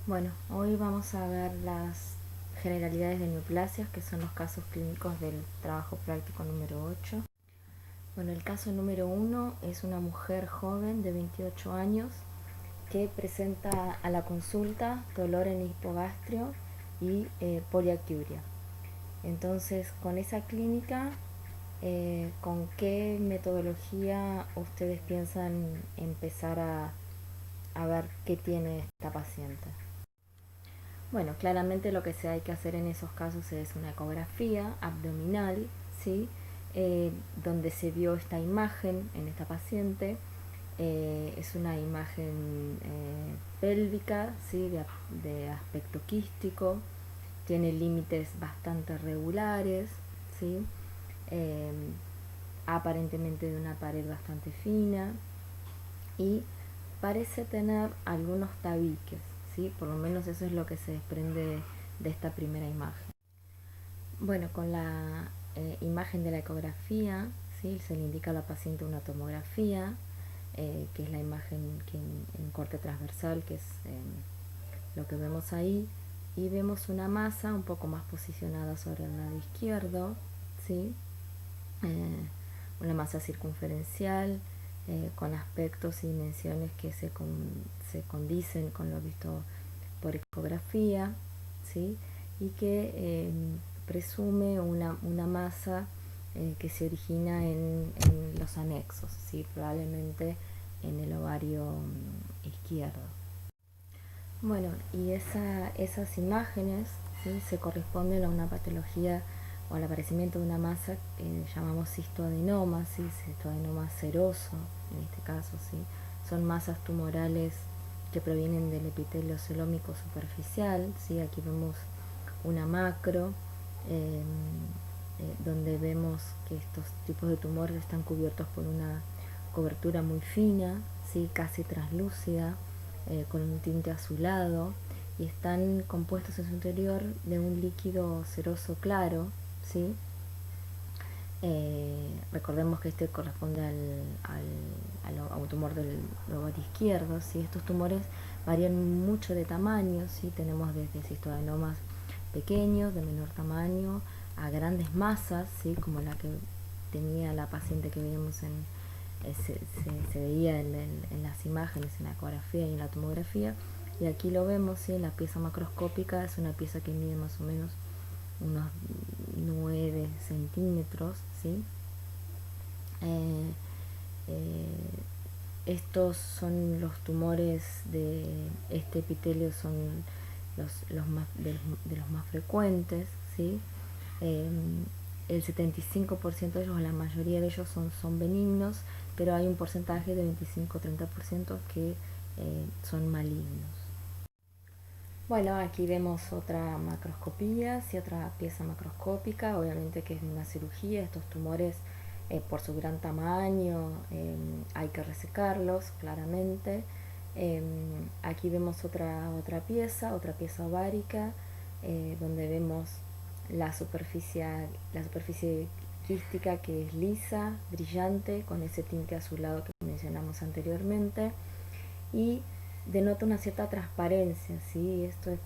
Bueno, hoy vamos a ver las generalidades de neoplasias, que son los casos clínicos del trabajo práctico número 8. Bueno, el caso número 1 es una mujer joven de 28 años que presenta a la consulta dolor en hipogastrio y poliaquiuria. Entonces, con esa clínica, ¿con qué metodología ustedes piensan empezar a ver qué tiene esta paciente? Bueno, claramente lo que se hay que hacer en esos casos es una ecografía abdominal, ¿sí? Donde se vio esta imagen en esta paciente. Es una imagen pélvica, ¿sí? De aspecto quístico, tiene límites bastante regulares, ¿sí? Eh, Aparentemente de una pared bastante fina y parece tener algunos tabiques, ¿sí? Por lo menos eso es lo que se desprende de esta primera imagen. Bueno, con la imagen de la ecografía, ¿sí? Se le indica a la paciente una tomografía, que es la imagen que en corte transversal, que es lo que vemos ahí, y vemos una masa un poco más posicionada sobre el lado izquierdo, ¿sí? eh, una masa circunferencial con aspectos y dimensiones que se condicen con lo visto por ecografía, ¿sí? Y que presume una masa que se origina en los anexos, ¿sí? Probablemente en el ovario izquierdo. Bueno, y esas imágenes, ¿sí? Se corresponden a una patología o al aparecimiento de una masa que llamamos cistoadenoma, ¿sí? Cistoadenoma seroso, en este caso, ¿sí? Son masas tumorales que provienen del epitelio celómico superficial, ¿sí? Aquí vemos una macro eh, donde vemos que estos tipos de tumores están cubiertos por una cobertura muy fina, ¿sí? Casi translúcida, con un tinte azulado, y están compuestos en su interior de un líquido ceroso claro, ¿sí? Recordemos que este corresponde a un tumor del ovario izquierdo, ¿sí? Estos tumores varían mucho de tamaño, ¿sí? Tenemos desde cistodenomas pequeños, de menor tamaño, a grandes masas, ¿sí? Como la que tenía la paciente que veíamos se veía en las imágenes, en la ecografía y en la tomografía. Y aquí lo vemos, ¿sí? En la pieza macroscópica es una pieza que mide más o menos unos 9 centímetros, ¿sí? Eh, eh, Estos son los tumores de este epitelio, son los más, de los más frecuentes, ¿sí? Eh, el 75% de ellos, la mayoría de ellos son benignos, pero hay un porcentaje de 25-30% que son malignos. Bueno, aquí vemos otra macroscopía, sí, otra pieza macroscópica, obviamente que es una cirugía. Estos tumores, por su gran tamaño, hay que resecarlos, claramente. Eh, Aquí vemos otra pieza ovárica, donde vemos la superficie quística, que es lisa, brillante, con ese tinte azulado que mencionamos anteriormente, y denota una cierta transparencia, ¿sí? Esto es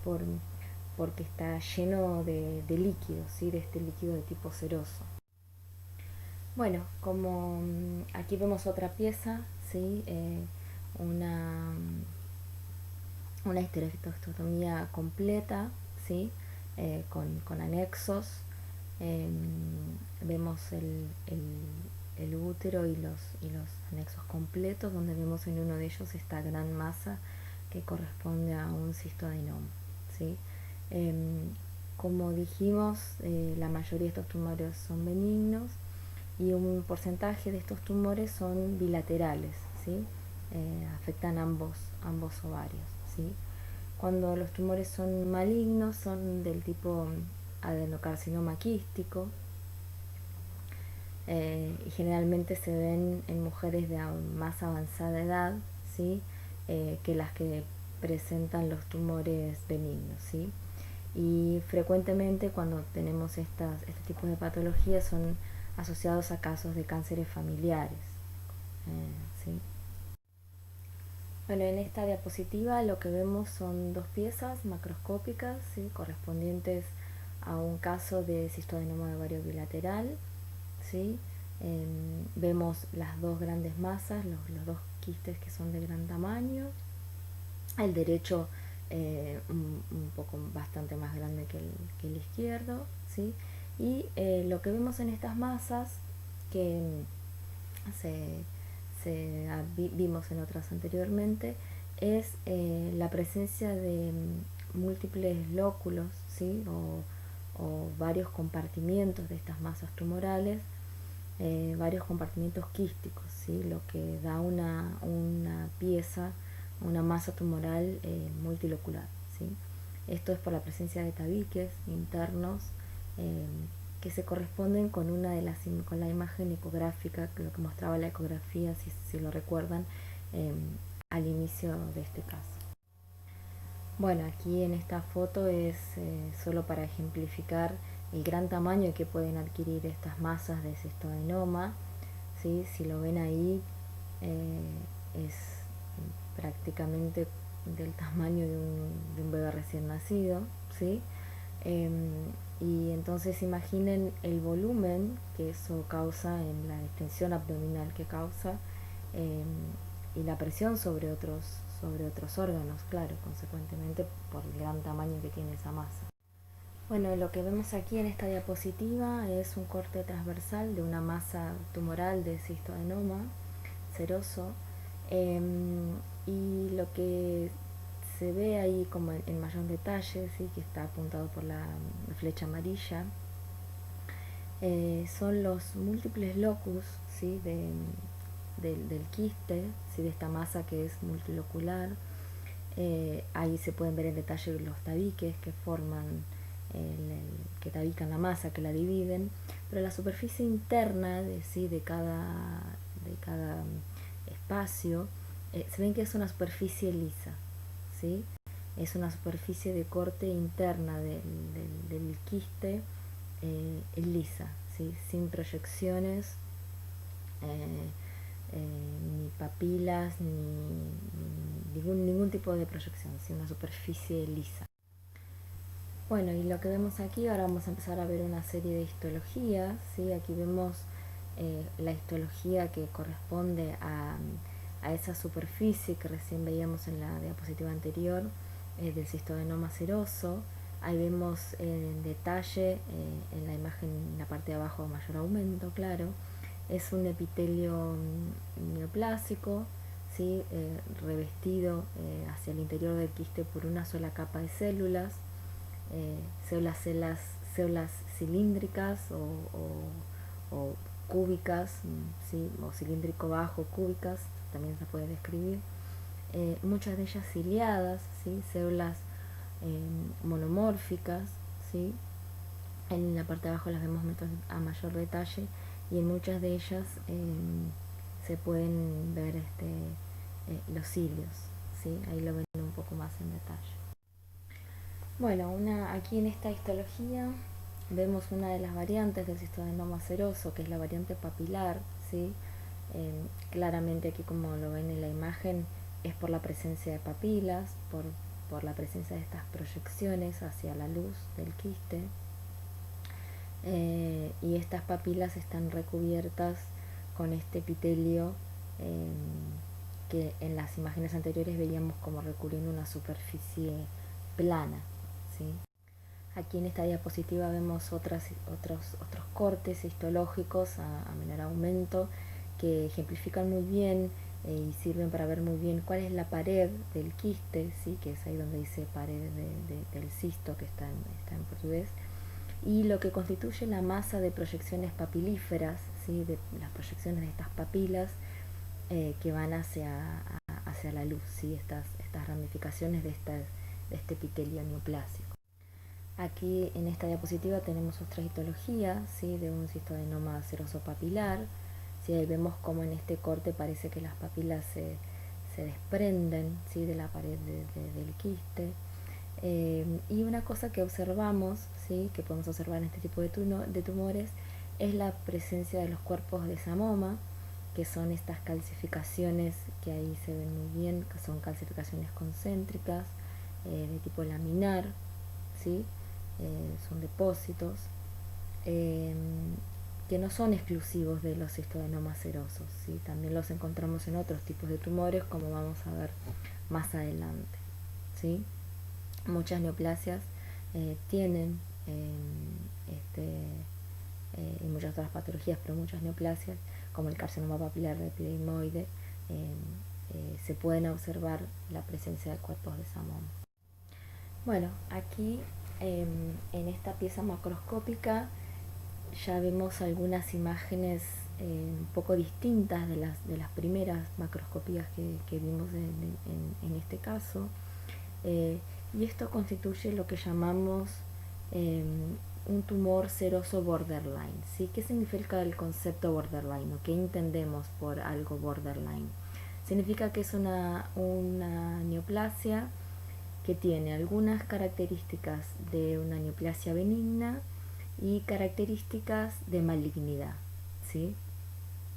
porque está lleno de líquido, ¿sí? De este líquido de tipo ceroso. Bueno, como aquí vemos otra pieza, ¿sí? Una, una histerectomía completa, ¿sí? Con anexos. Eh, Vemos el útero y los anexos completos, donde vemos en uno de ellos esta gran masa que corresponde a un cistoadenoma, ¿sí? Eh, como dijimos, la mayoría de estos tumores son benignos y un porcentaje de estos tumores son bilaterales, ¿sí? Afectan ambos ovarios, ¿sí? Cuando los tumores son malignos, son del tipo adenocarcinoma quístico, y generalmente se ven en mujeres de más avanzada edad, ¿sí? Que las que presentan los tumores benignos, ¿sí? Y frecuentemente cuando tenemos este tipo de patologías son asociados a casos de cánceres familiares, ¿sí? Bueno, en esta diapositiva lo que vemos son dos piezas macroscópicas, ¿sí? Correspondientes a un caso de cistoadenoma ovario bilateral, ¿sí? Vemos las dos grandes masas, los dos quistes que son de gran tamaño. El derecho un poco bastante más grande que el izquierdo, ¿sí? Y lo que vemos en estas masas, que vimos en otras anteriormente, es la presencia de múltiples lóculos, ¿sí? O varios compartimientos de estas masas tumorales, varios compartimientos quísticos, ¿sí? Lo que da una pieza, una masa tumoral multilocular, ¿sí? Esto es por la presencia de tabiques internos eh, que se corresponden con con la imagen ecográfica, lo que mostraba la ecografía, si lo recuerdan, eh, al inicio de este caso. Bueno, aquí en esta foto es solo para ejemplificar el gran tamaño que pueden adquirir estas masas de cistoadenoma, ¿sí? Si lo ven ahí, es prácticamente del tamaño de un bebé recién nacido, ¿sí? Y entonces imaginen el volumen que eso causa en la extensión abdominal que causa, eh, y la presión sobre otros órganos, claro, consecuentemente por el gran tamaño que tiene esa masa. Bueno, lo que vemos aquí en esta diapositiva es un corte transversal de una masa tumoral de cistoadenoma seroso, eh, y lo que se ve ahí como en mayor detalle, ¿sí? Que está apuntado por la flecha amarilla, son los múltiples locus, ¿sí? Del quiste, ¿sí? De esta masa que es multilocular. Ahí se pueden ver en detalle los tabiques que forman, que tabican la masa, que la dividen, pero la superficie interna ¿sí? de cada espacio, se ven que es una superficie lisa, ¿sí? Es una superficie de corte interna del quiste, lisa, ¿sí? Sin proyecciones, eh, ni papilas, ningún tipo de proyección, sino una superficie lisa. Bueno, y lo que vemos aquí, ahora vamos a empezar a ver una serie de histologías, ¿sí? Aquí vemos la histología que corresponde a esa superficie que recién veíamos en la diapositiva anterior, del cistoadenoma seroso. Ahí vemos en detalle, en la imagen, en la parte de abajo, mayor aumento, claro. Es un epitelio neoplásico, ¿sí? Revestido hacia el interior del quiste por una sola capa de células, células cilíndricas o cúbicas, ¿sí? O cilíndrico bajo, cúbicas, también se puede describir. Muchas de ellas ciliadas, ¿sí? Células monomórficas, ¿sí? En la parte de abajo las vemos a mayor detalle, y en muchas de ellas se pueden ver los cilios, ¿sí? Ahí lo ven un poco más en detalle. Bueno, aquí en esta histología vemos una de las variantes del cistoadenoma seroso, que es la variante papilar, ¿sí? Claramente aquí, como lo ven en la imagen, es por la presencia de papilas, por la presencia de estas proyecciones hacia la luz del quiste, y estas papilas están recubiertas con este epitelio, que en las imágenes anteriores veíamos como recubriendo una superficie plana, ¿sí? Aquí en esta diapositiva vemos otros cortes histológicos a menor aumento, que ejemplifican muy bien y sirven para ver muy bien cuál es la pared del quiste, ¿sí? Que es ahí donde dice pared del cisto, que está en portugués, y lo que constituye la masa de proyecciones papilíferas, ¿sí? De las proyecciones de estas papilas que van hacia la luz, ¿sí? Estas ramificaciones de este epitelio neoplásico. Aquí en esta diapositiva tenemos otra histología, ¿sí? De un cistoadenoma seroso papilar, ¿sí? Ahí vemos como en este corte parece que las papilas se desprenden, ¿sí? De la pared del quiste. Y una cosa que observamos, ¿sí? Que podemos observar en este tipo de tumores, es la presencia de los cuerpos de samoma, que son estas calcificaciones que ahí se ven muy bien, que son calcificaciones concéntricas de tipo laminar, ¿sí? Son depósitos eh, que no son exclusivos de los histodenomas serosos, ¿sí? También los encontramos en otros tipos de tumores, como vamos a ver más adelante, ¿sí? Muchas neoplasias tienen y muchas otras patologías, pero muchas neoplasias, como el carcinoma papilar de epididimoide, se pueden observar la presencia de cuerpos de Samón. Bueno, aquí en esta pieza macroscópica ya vemos algunas imágenes un poco distintas de las primeras macroscopías que vimos en este caso. Y esto constituye lo que llamamos un tumor seroso borderline, ¿sí? ¿Qué significa el concepto borderline o qué entendemos por algo borderline? Significa que es una neoplasia que tiene algunas características de una neoplasia benigna y características de malignidad, ¿sí?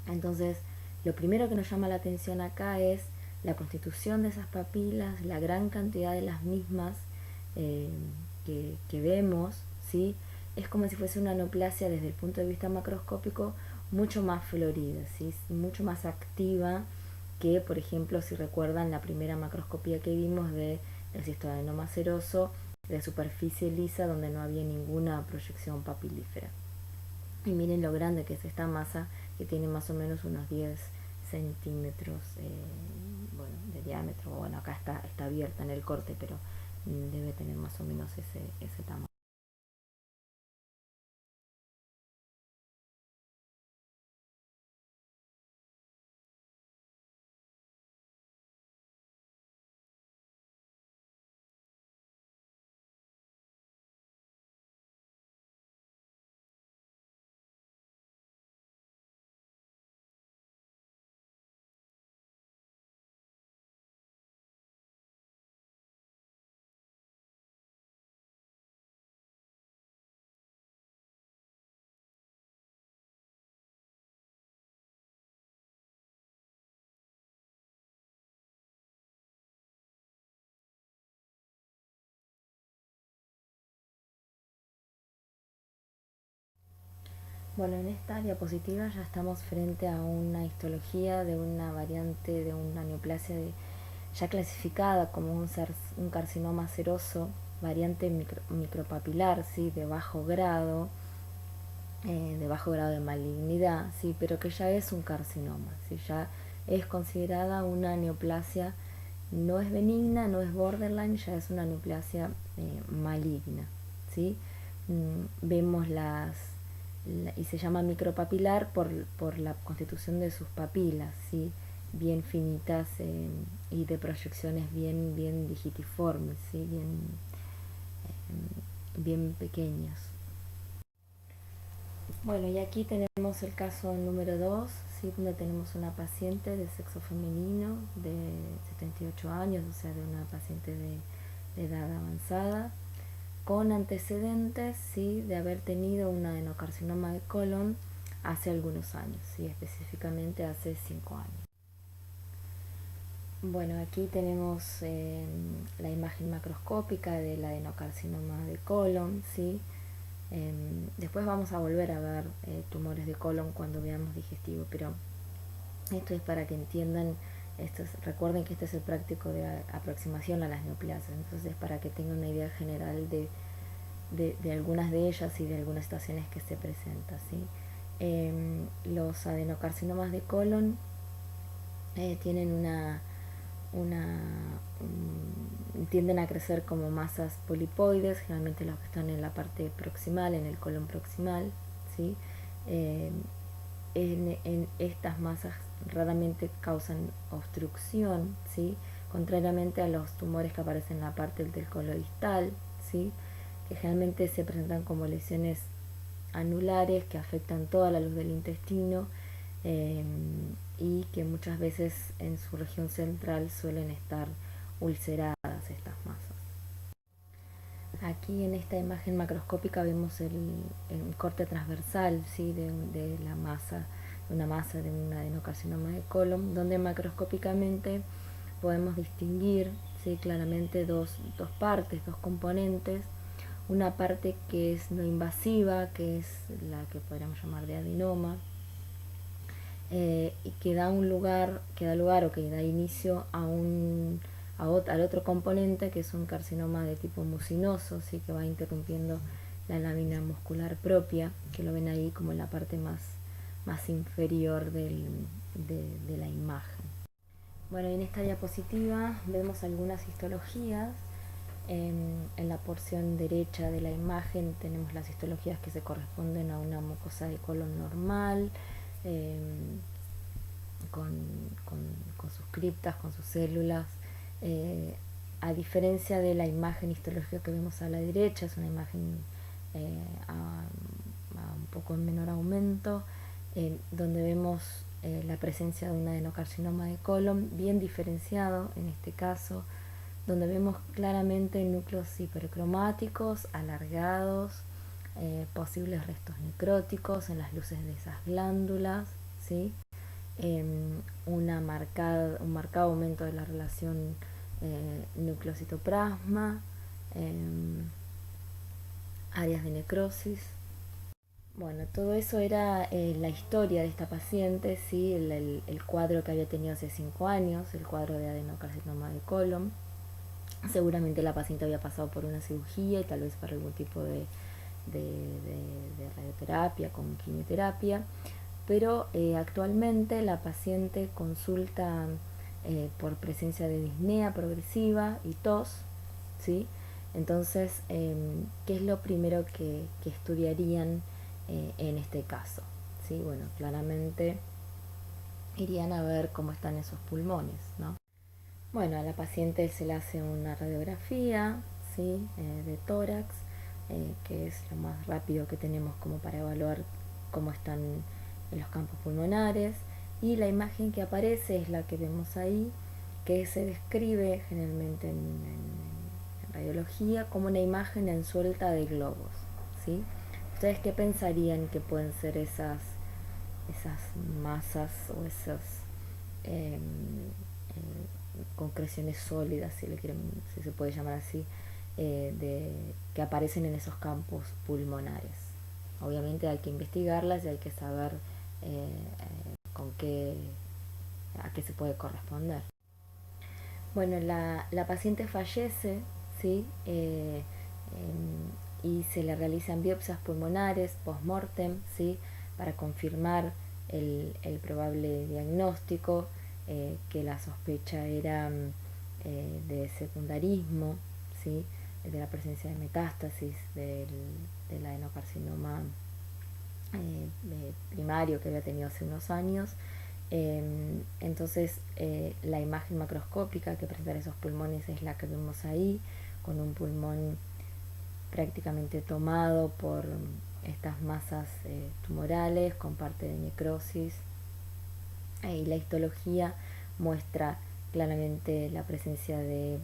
Entonces, lo primero que nos llama la atención acá es la constitución de esas papilas, la gran cantidad de las mismas que vemos, ¿sí? Es como si fuese una neoplasia desde el punto de vista macroscópico mucho más florida, ¿sí? Mucho más activa que, por ejemplo, si recuerdan la primera macroscopía que vimos de el cistoadenoma seroso de superficie lisa donde no había ninguna proyección papilífera. Y miren lo grande que es esta masa, que tiene más o menos unos 10 centímetros bueno, de diámetro. Bueno, acá está abierta en el corte, pero debe tener más o menos ese tamaño. Bueno, en esta diapositiva ya estamos frente a una histología de una variante de una neoplasia ya clasificada como un carcinoma seroso, variante micropapilar, ¿sí? De bajo grado de malignidad, ¿sí? Pero que ya es un carcinoma, ¿sí? Ya es considerada una neoplasia, no es benigna, no es borderline, ya es una neoplasia maligna, ¿sí? Vemos y se llama micropapilar por la constitución de sus papilas, ¿sí? Bien finitas y de proyecciones bien digitiformes, ¿sí? Bien pequeñas. Bueno, y aquí tenemos el caso número 2, ¿sí? Donde tenemos una paciente de sexo femenino de 78 años, o sea, de una paciente de edad avanzada, con antecedentes, ¿sí? De haber tenido un adenocarcinoma de colon hace algunos años, ¿sí? Específicamente hace 5 años. Bueno, aquí tenemos la imagen macroscópica del adenocarcinoma de colon, ¿sí? Después vamos a volver a ver tumores de colon cuando veamos digestivo, pero esto es para que entiendan, recuerden que este es el práctico de aproximación a las neoplasias, entonces para que tengan una idea general de algunas de ellas y de algunas situaciones que se presentan, ¿sí? Los adenocarcinomas de colon tienen tienden a crecer como masas polipoides, generalmente los que están en la parte proximal, en el colon proximal, ¿sí? Eh, en estas masas raramente causan obstrucción, ¿sí? Contrariamente a los tumores que aparecen en la parte del colon distal, ¿sí? Que generalmente se presentan como lesiones anulares que afectan toda la luz del intestino eh, y que muchas veces en su región central suelen estar ulceradas estas masas. Aquí en esta imagen macroscópica vemos el corte transversal, ¿sí? de la masa una masa de un adenocarcinoma de colon, donde macroscópicamente podemos distinguir, ¿sí?, claramente dos partes, dos componentes. Una parte que es no invasiva, que es la que podríamos llamar de adenoma, y que da lugar o que da inicio al otro componente, que es un carcinoma de tipo mucinoso, ¿sí?, que va interrumpiendo la lámina muscular propia, que lo ven ahí como en la parte más inferior de la imagen. Bueno, en esta diapositiva vemos algunas histologías. En la porción derecha de la imagen tenemos las histologías que se corresponden a una mucosa de colon normal, con sus criptas, con sus células. A diferencia de la imagen histológica que vemos a la derecha, es una imagen a un poco en menor aumento, donde vemos la presencia de un adenocarcinoma de colon bien diferenciado en este caso, donde vemos claramente núcleos hipercromáticos, alargados, posibles restos necróticos en las luces de esas glándulas, ¿sí? Un marcado aumento de la relación núcleo-citoplasma, áreas de necrosis. Bueno, todo eso era la historia de esta paciente, ¿sí? El cuadro que había tenido hace 5 años, el cuadro de adenocarcinoma de colon. Seguramente la paciente había pasado por una cirugía y tal vez para algún tipo de radioterapia con quimioterapia, pero actualmente la paciente consulta por presencia de disnea progresiva y tos, ¿sí? Entonces, ¿qué es lo primero que estudiarían en este caso? ¿Sí? Bueno, claramente irían a ver cómo están esos pulmones, ¿no? Bueno, a la paciente se le hace una radiografía, ¿sí?, de tórax, que es lo más rápido que tenemos como para evaluar cómo están en los campos pulmonares, y la imagen que aparece es la que vemos ahí, que se describe generalmente en radiología como una imagen ensuelta de globos, ¿sí? ¿Ustedes qué pensarían que pueden ser esas masas o esas eh, concreciones sólidas, si se puede llamar así, que aparecen en esos campos pulmonares? Obviamente hay que investigarlas y hay que saber a qué se puede corresponder. Bueno, la paciente fallece, ¿sí? Y se le realizan biopsias pulmonares post-mortem, ¿sí?, para confirmar el probable diagnóstico, que la sospecha era de secundarismo, ¿sí?, de la presencia de metástasis del adenocarcinoma primario que había tenido hace unos años. Entonces, la imagen macroscópica que presenta esos pulmones es la que vemos ahí, con un pulmón prácticamente tomado por estas masas tumorales con parte de necrosis, y la histología muestra claramente la presencia de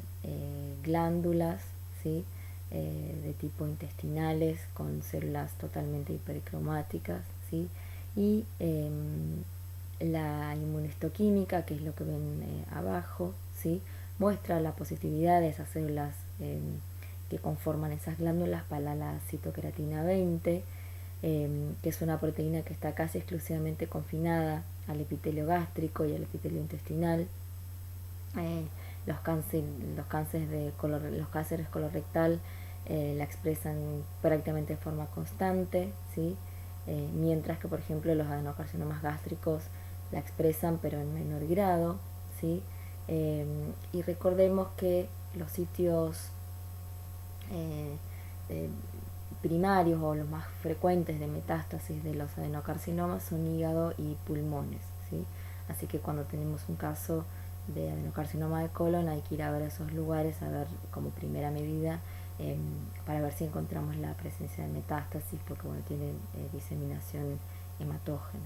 glándulas, ¿sí?, de tipo intestinales con células totalmente hipercromáticas, ¿sí?, y la inmunohistoquímica, que es lo que ven abajo, ¿sí?, muestra la positividad de esas células que conforman esas glándulas para la citocreatina 20, que es una proteína que está casi exclusivamente confinada al epitelio gástrico y al epitelio intestinal. Los cánceres colorectal la expresan prácticamente de forma constante, ¿sí? Mientras que, por ejemplo, los adenocarcinomas gástricos la expresan pero en menor grado, ¿sí? Y recordemos que los sitios primarios o los más frecuentes de metástasis de los adenocarcinomas son hígado y pulmones, ¿sí? Así que cuando tenemos un caso de adenocarcinoma de colon hay que ir a ver esos lugares, a ver como primera medida, para ver si encontramos la presencia de metástasis, porque bueno, tiene diseminación hematógena.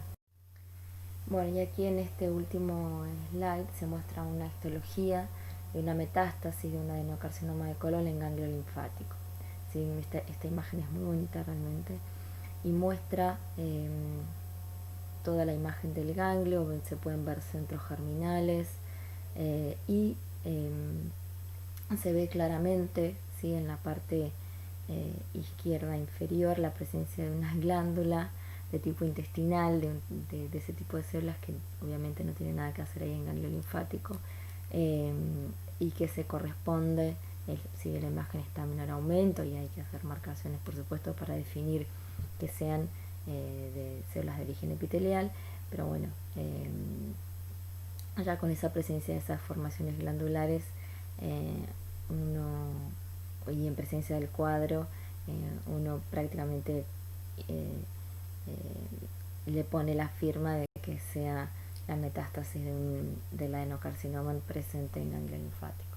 Bueno, y aquí en este último slide se muestra una histología de una metástasis de un adenocarcinoma de colon en ganglio linfático. ¿Sí? Esta imagen es muy bonita realmente y muestra toda la imagen del ganglio, se pueden ver centros germinales y se ve claramente, ¿sí?, en la parte izquierda inferior la presencia de una glándula de tipo intestinal, de ese tipo de células que obviamente no tienen nada que hacer ahí en ganglio linfático, y que se corresponde, si la imagen está en menor aumento, y hay que hacer marcaciones por supuesto para definir que sean de células de origen epitelial, pero bueno, ya con esa presencia de esas formaciones glandulares, uno, y en presencia del cuadro, uno prácticamente le pone la firma de que sea la metástasis del adenocarcinoma presente en ganglio linfático.